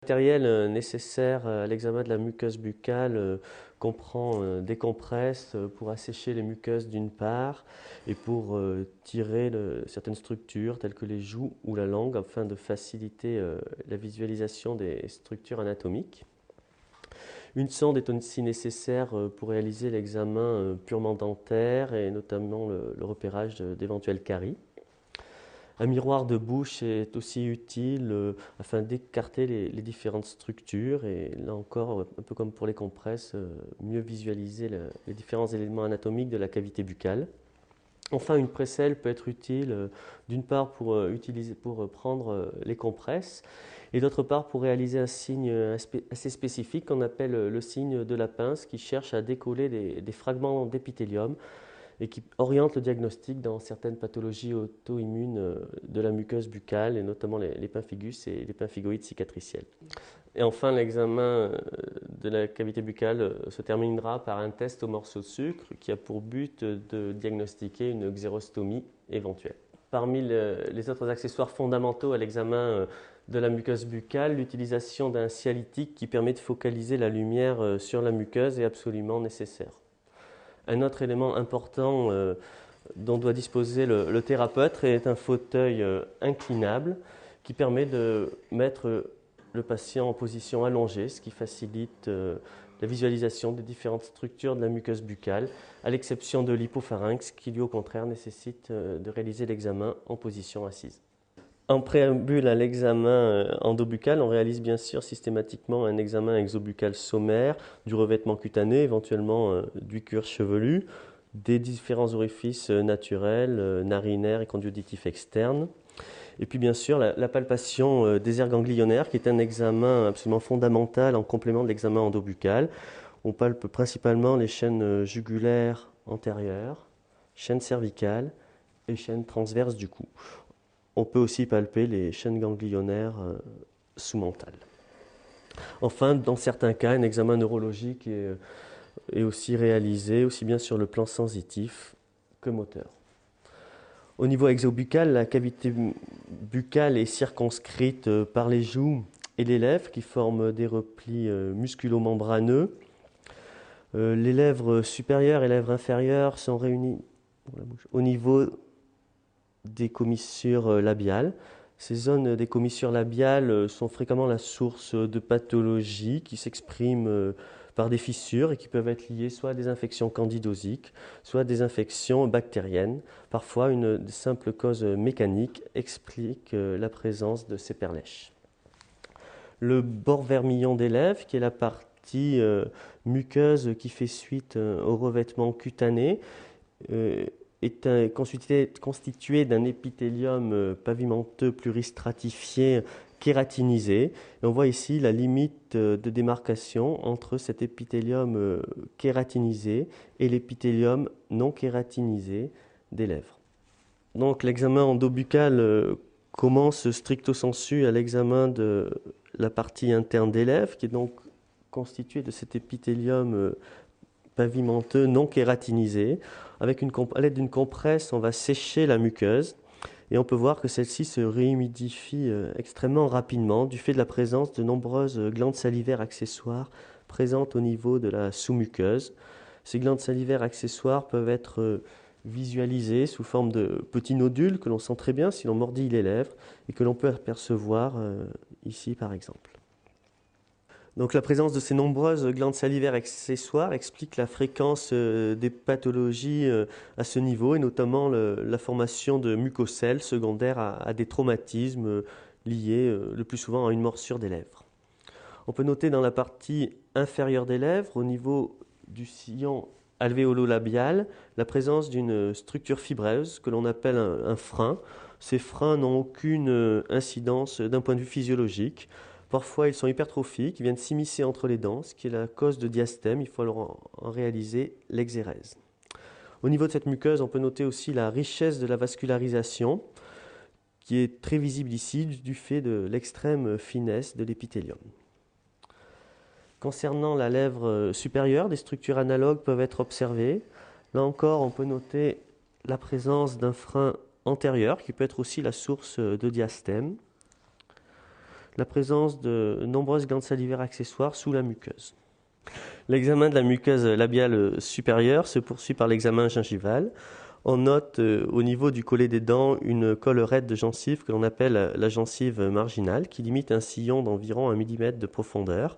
Le matériel nécessaire à l'examen de la muqueuse buccale comprend des compresses pour assécher les muqueuses d'une part et pour tirer certaines structures telles que les joues ou la langue afin de faciliter la visualisation des structures anatomiques. Une sonde est aussi nécessaire pour réaliser l'examen purement dentaire et notamment le repérage d'éventuelles caries. Un miroir de bouche est aussi utile afin d'écarter les différentes structures et là encore, un peu comme pour les compresses, mieux visualiser les différents éléments anatomiques de la cavité buccale. Enfin, une précelle peut être utile d'une part pour prendre les compresses et d'autre part pour réaliser un signe assez spécifique qu'on appelle le signe de la pince qui cherche à décoller des fragments d'épithélium et qui oriente le diagnostic dans certaines pathologies auto-immunes de la muqueuse buccale, et notamment les pemphigus et les pemphigoïdes cicatriciels. Et enfin, l'examen de la cavité buccale se terminera par un test au morceau de sucre qui a pour but de diagnostiquer une xérostomie éventuelle. Parmi les autres accessoires fondamentaux à l'examen de la muqueuse buccale, l'utilisation d'un sialytique qui permet de focaliser la lumière sur la muqueuse est absolument nécessaire. Un autre élément important dont doit disposer le thérapeute est un fauteuil inclinable qui permet de mettre le patient en position allongée, ce qui facilite la visualisation des différentes structures de la muqueuse buccale, à l'exception de l'hypopharynx qui lui au contraire nécessite de réaliser l'examen en position assise. En préambule à l'examen endobuccal, on réalise bien sûr systématiquement un examen exobuccal sommaire du revêtement cutané, éventuellement du cuir chevelu, des différents orifices naturels, narinaires et conductitifs externes. Et puis bien sûr la palpation des aires ganglionnaires qui est un examen absolument fondamental en complément de l'examen endobuccal. On palpe principalement les chaînes jugulaires antérieures, chaînes cervicales et chaînes transverses du cou. On peut aussi palper les chaînes ganglionnaires sous-mentales. Enfin, dans certains cas, un examen neurologique est aussi réalisé, aussi bien sur le plan sensitif que moteur. Au niveau exobuccal, la cavité buccale est circonscrite par les joues et les lèvres qui forment des replis musculo-membraneux. Les lèvres supérieures et les lèvres inférieures sont réunies au niveau des commissures labiales. Ces zones des commissures labiales sont fréquemment la source de pathologies qui s'expriment par des fissures et qui peuvent être liées soit à des infections candidosiques, soit à des infections bactériennes. Parfois, une simple cause mécanique explique la présence de ces perlèches. Le bord vermillon des lèvres, qui est la partie muqueuse qui fait suite au revêtement cutané, est constitué d'un épithélium pavimenteux pluristratifié kératinisé. Et on voit ici la limite de démarcation entre cet épithélium kératinisé et l'épithélium non kératinisé des lèvres. Donc l'examen endobuccal commence stricto sensu à l'examen de la partie interne des lèvres, qui est donc constituée de cet épithélium pavimenteux non kératinisé. À l'aide d'une compresse, on va sécher la muqueuse et on peut voir que celle-ci se réhumidifie extrêmement rapidement du fait de la présence de nombreuses glandes salivaires accessoires présentes au niveau de la sous-muqueuse. Ces glandes salivaires accessoires peuvent être visualisées sous forme de petits nodules que l'on sent très bien si l'on mordille les lèvres et que l'on peut apercevoir ici par exemple. Donc la présence de ces nombreuses glandes salivaires accessoires explique la fréquence des pathologies à ce niveau et notamment la formation de mucocèles secondaires à des traumatismes liés le plus souvent à une morsure des lèvres. On peut noter dans la partie inférieure des lèvres, au niveau du sillon alvéolo-labial, la présence d'une structure fibreuse que l'on appelle un frein. Ces freins n'ont aucune incidence d'un point de vue physiologique. Parfois, ils sont hypertrophiques, ils viennent s'immiscer entre les dents, ce qui est la cause de diastème. Il faut alors en réaliser l'exérèse. Au niveau de cette muqueuse, on peut noter aussi la richesse de la vascularisation, qui est très visible ici du fait de l'extrême finesse de l'épithélium. Concernant la lèvre supérieure, des structures analogues peuvent être observées. Là encore, on peut noter la présence d'un frein antérieur, qui peut être aussi la source de diastème. la présence de nombreuses glandes salivaires accessoires sous la muqueuse. L'examen de la muqueuse labiale supérieure se poursuit par l'examen gingival. On note au niveau du collet des dents une collerette de gencive que l'on appelle la gencive marginale, qui limite un sillon d'environ 1 mm de profondeur,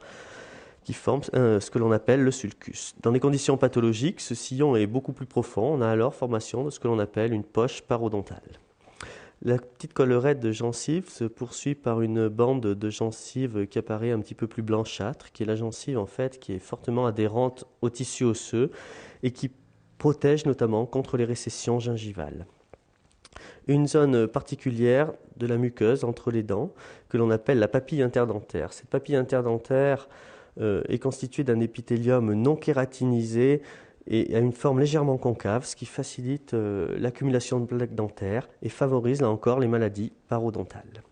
qui forme ce que l'on appelle le sulcus. Dans les conditions pathologiques, ce sillon est beaucoup plus profond. On a alors formation de ce que l'on appelle une poche parodontale. La petite collerette de gencive se poursuit par une bande de gencive qui apparaît un petit peu plus blanchâtre, qui est la gencive en fait qui est fortement adhérente au tissu osseux et qui protège notamment contre les récessions gingivales. Une zone particulière de la muqueuse entre les dents que l'on appelle la papille interdentaire. Cette papille interdentaire est constituée d'un épithélium non kératinisé et a une forme légèrement concave, ce qui facilite l'accumulation de plaques dentaires et favorise là encore les maladies parodontales.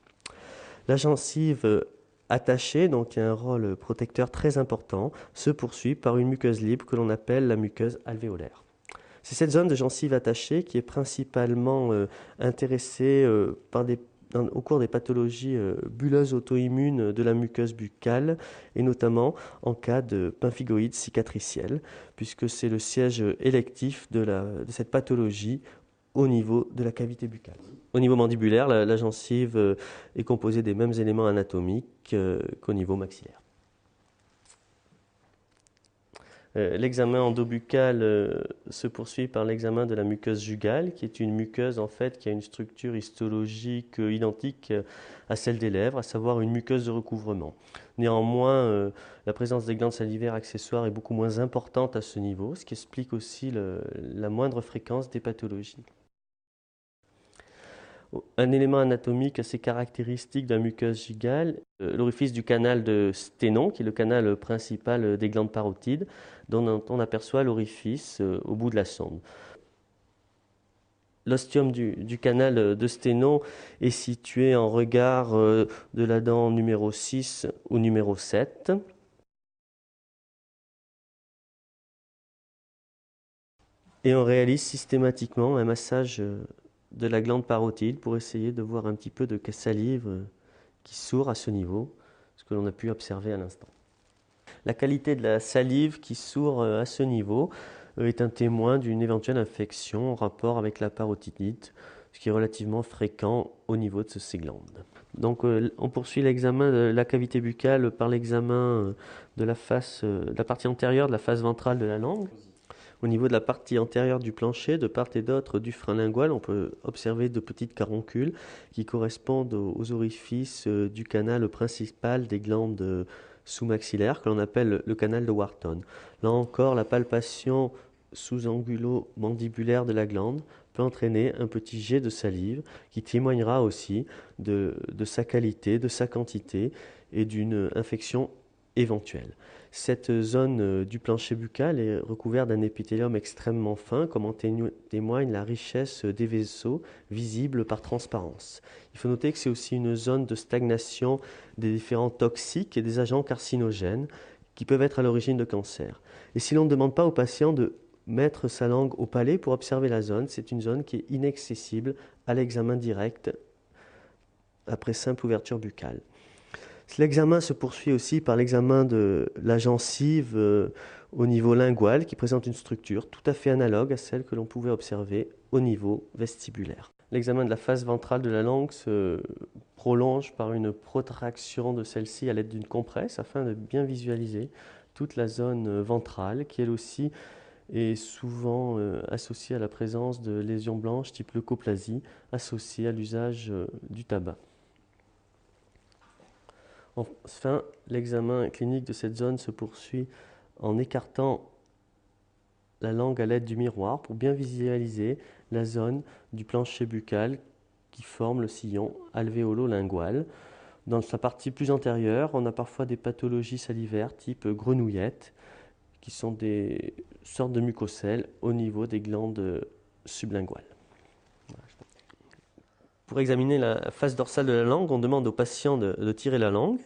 La gencive attachée, donc qui a un rôle protecteur très important, se poursuit par une muqueuse libre que l'on appelle la muqueuse alvéolaire. C'est cette zone de gencive attachée qui est principalement intéressée au cours des pathologies bulleuses auto-immunes de la muqueuse buccale et notamment en cas de pemphigoïde cicatricielle, puisque c'est le siège électif de cette pathologie au niveau de la cavité buccale. Au niveau mandibulaire, la gencive est composée des mêmes éléments anatomiques qu'au niveau maxillaire. L'examen endobuccal se poursuit par l'examen de la muqueuse jugale, qui est une muqueuse en fait qui a une structure histologique identique à celle des lèvres, à savoir une muqueuse de recouvrement. Néanmoins, la présence des glandes salivaires accessoires est beaucoup moins importante à ce niveau, ce qui explique aussi la moindre fréquence des pathologies. Un élément anatomique assez caractéristique de la muqueuse jugale, l'orifice du canal de Sténon, qui est le canal principal des glandes parotides, dont on aperçoit l'orifice au bout de la sonde. L'ostium du canal de Sténon est situé en regard de la dent numéro 6 ou numéro 7. Et on réalise systématiquement un massage de la glande parotide pour essayer de voir un petit peu de salive qui sourd à ce niveau, ce que l'on a pu observer à l'instant. La qualité de la salive qui sourd à ce niveau est un témoin d'une éventuelle infection en rapport avec la parotidite, ce qui est relativement fréquent au niveau de ces glandes. Donc on poursuit l'examen de la cavité buccale par l'examen de la partie antérieure de la face ventrale de la langue. Au niveau de la partie antérieure du plancher, de part et d'autre du frein lingual, on peut observer de petites caroncules qui correspondent aux orifices du canal principal des glandes sous-maxillaires que l'on appelle le canal de Wharton. Là encore, la palpation sous-angulo-mandibulaire de la glande peut entraîner un petit jet de salive qui témoignera aussi de sa qualité, de sa quantité et d'une infection éventuelle. Cette zone du plancher buccal est recouverte d'un épithélium extrêmement fin, comme en témoigne la richesse des vaisseaux visibles par transparence. Il faut noter que c'est aussi une zone de stagnation des différents toxiques et des agents carcinogènes qui peuvent être à l'origine de cancer. Et si l'on ne demande pas au patient de mettre sa langue au palais pour observer la zone, c'est une zone qui est inaccessible à l'examen direct après simple ouverture buccale. L'examen se poursuit aussi par l'examen de la gencive au niveau lingual qui présente une structure tout à fait analogue à celle que l'on pouvait observer au niveau vestibulaire. L'examen de la face ventrale de la langue se prolonge par une protraction de celle-ci à l'aide d'une compresse afin de bien visualiser toute la zone ventrale qui elle aussi est souvent associée à la présence de lésions blanches type leucoplasie associées à l'usage du tabac. Enfin, l'examen clinique de cette zone se poursuit en écartant la langue à l'aide du miroir pour bien visualiser la zone du plancher buccal qui forme le sillon alvéolo-lingual. Dans sa partie plus antérieure, on a parfois des pathologies salivaires type grenouillette, qui sont des sortes de mucocèles au niveau des glandes sublinguales. Pour examiner la face dorsale de la langue, on demande au patient de tirer la langue.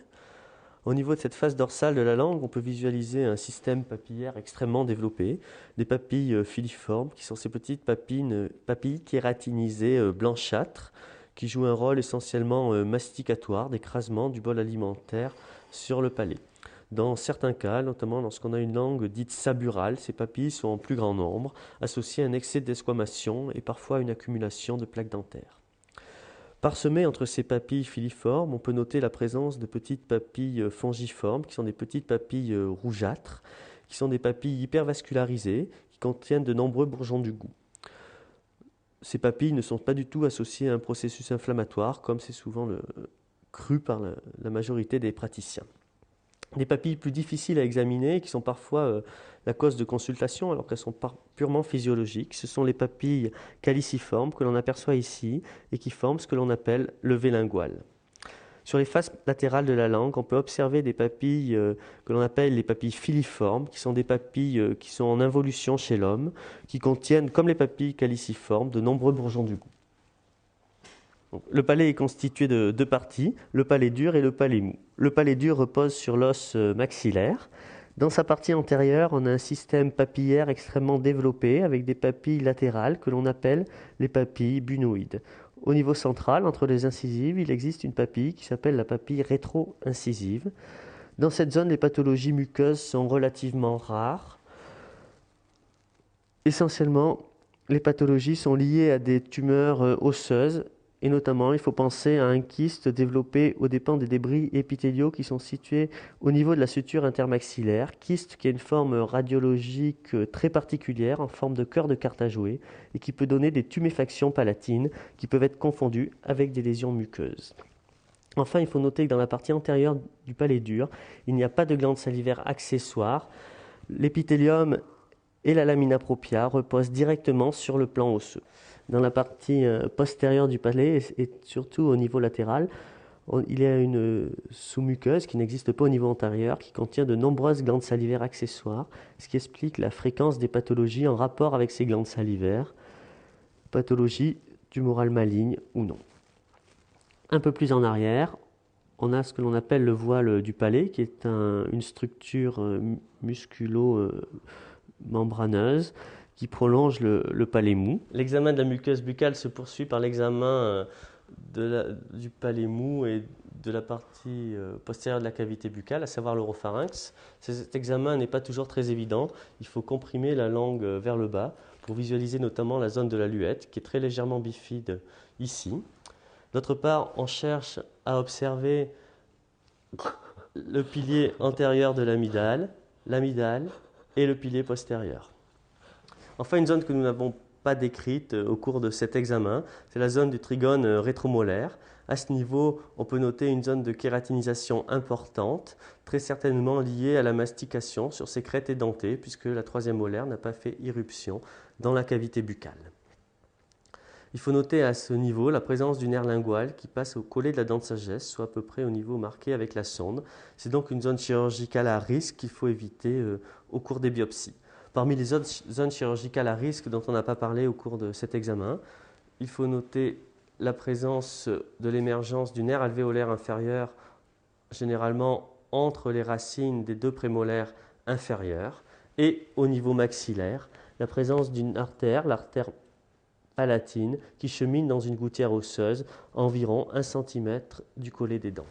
Au niveau de cette face dorsale de la langue, on peut visualiser un système papillaire extrêmement développé, des papilles filiformes, qui sont ces petites papilles kératinisées blanchâtres, qui joue un rôle essentiellement masticatoire, d'écrasement du bol alimentaire sur le palais. Dans certains cas, notamment lorsqu'on a une langue dite saburale, ces papilles sont en plus grand nombre, associées à un excès d'esquamation et parfois à une accumulation de plaques dentaires. Parsemées entre ces papilles filiformes, on peut noter la présence de petites papilles fongiformes, qui sont des petites papilles rougeâtres, qui sont des papilles hypervascularisées, qui contiennent de nombreux bourgeons du goût. Ces papilles ne sont pas du tout associées à un processus inflammatoire, comme c'est souvent cru par la majorité des praticiens. Des papilles plus difficiles à examiner, qui sont parfois la cause de consultation, alors qu'elles sont purement physiologiques, ce sont les papilles caliciformes que l'on aperçoit ici et qui forment ce que l'on appelle le V lingual. Sur les faces latérales de la langue, on peut observer des papilles que l'on appelle les papilles filiformes, qui sont des papilles qui sont en involution chez l'homme, qui contiennent, comme les papilles caliciformes, de nombreux bourgeons du goût. Donc, le palais est constitué de deux parties, le palais dur et le palais mou. Le palais dur repose sur l'os maxillaire. Dans sa partie antérieure, on a un système papillaire extrêmement développé avec des papilles latérales que l'on appelle les papilles bunoïdes. Au niveau central, entre les incisives, il existe une papille qui s'appelle la papille rétro-incisive. Dans cette zone, les pathologies muqueuses sont relativement rares. Essentiellement, les pathologies sont liées à des tumeurs osseuses. Et notamment, il faut penser à un kyste développé aux dépens des débris épithéliaux qui sont situés au niveau de la suture intermaxillaire. Kyste qui a une forme radiologique très particulière, en forme de cœur de carte à jouer, et qui peut donner des tuméfactions palatines qui peuvent être confondues avec des lésions muqueuses. Enfin, il faut noter que dans la partie antérieure du palais dur, il n'y a pas de glande salivaire accessoire. L'épithélium et la lamina propria reposent directement sur le plan osseux. Dans la partie postérieure du palais et surtout au niveau latéral, il y a une sous-muqueuse qui n'existe pas au niveau antérieur, qui contient de nombreuses glandes salivaires accessoires, ce qui explique la fréquence des pathologies en rapport avec ces glandes salivaires, pathologie tumorale maligne ou non. Un peu plus en arrière, on a ce que l'on appelle le voile du palais, qui est une structure musculo-membraneuse, qui prolonge le palais mou. L'examen de la muqueuse buccale se poursuit par l'examen du palais mou et de la partie postérieure de la cavité buccale, à savoir l'oropharynx. Cet examen n'est pas toujours très évident. Il faut comprimer la langue vers le bas pour visualiser notamment la zone de la luette, qui est très légèrement bifide ici. D'autre part, on cherche à observer le pilier antérieur de l'amygdale et le pilier postérieur. Enfin, une zone que nous n'avons pas décrite au cours de cet examen, c'est la zone du trigone rétromolaire. À ce niveau, on peut noter une zone de kératinisation importante, très certainement liée à la mastication sur ces crêtes édentées, puisque la troisième molaire n'a pas fait irruption dans la cavité buccale. Il faut noter à ce niveau la présence du nerf lingual qui passe au collet de la dent de sagesse, soit à peu près au niveau marqué avec la sonde. C'est donc une zone chirurgicale à risque qu'il faut éviter au cours des biopsies. Parmi les autres zones chirurgicales à risque dont on n'a pas parlé au cours de cet examen, il faut noter la présence de l'émergence du nerf alvéolaire inférieur, généralement entre les racines des deux prémolaires inférieures, et au niveau maxillaire, la présence d'une artère, l'artère palatine, qui chemine dans une gouttière osseuse, environ 1 cm du collet des dents.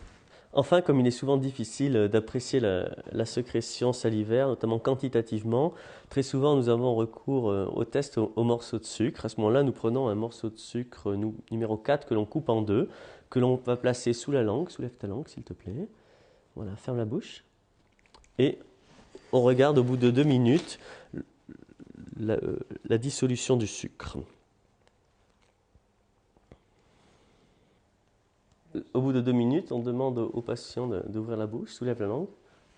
Enfin, comme il est souvent difficile d'apprécier la sécrétion salivaire, notamment quantitativement, très souvent nous avons recours au test au morceau de sucre. À ce moment-là, nous prenons un morceau de sucre numéro 4 que l'on coupe en deux, que l'on va placer sous la langue. Soulève ta langue, s'il te plaît. Voilà, ferme la bouche. Et on regarde au bout de 2 minutes la dissolution du sucre. Au bout de 2 minutes, on demande au patient d'ouvrir la bouche, soulève la langue,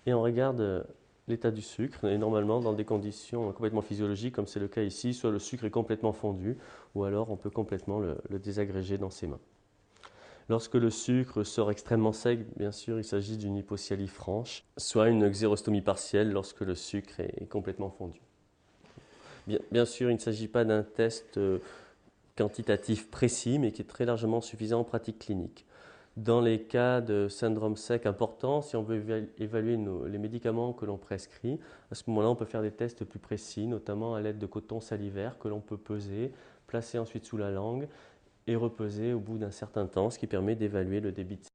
et on regarde l'état du sucre. Et normalement, dans des conditions complètement physiologiques, comme c'est le cas ici, soit le sucre est complètement fondu, ou alors on peut complètement le désagréger dans ses mains. Lorsque le sucre sort extrêmement sec, bien sûr, il s'agit d'une hypocyalie franche, soit une xérostomie partielle lorsque le sucre est complètement fondu. Bien sûr, il ne s'agit pas d'un test quantitatif précis, mais qui est très largement suffisant en pratique clinique. Dans les cas de syndrome sec important, si on veut évaluer les médicaments que l'on prescrit, à ce moment-là, on peut faire des tests plus précis, notamment à l'aide de coton salivaire que l'on peut peser, placer ensuite sous la langue et reposer au bout d'un certain temps, ce qui permet d'évaluer le débit de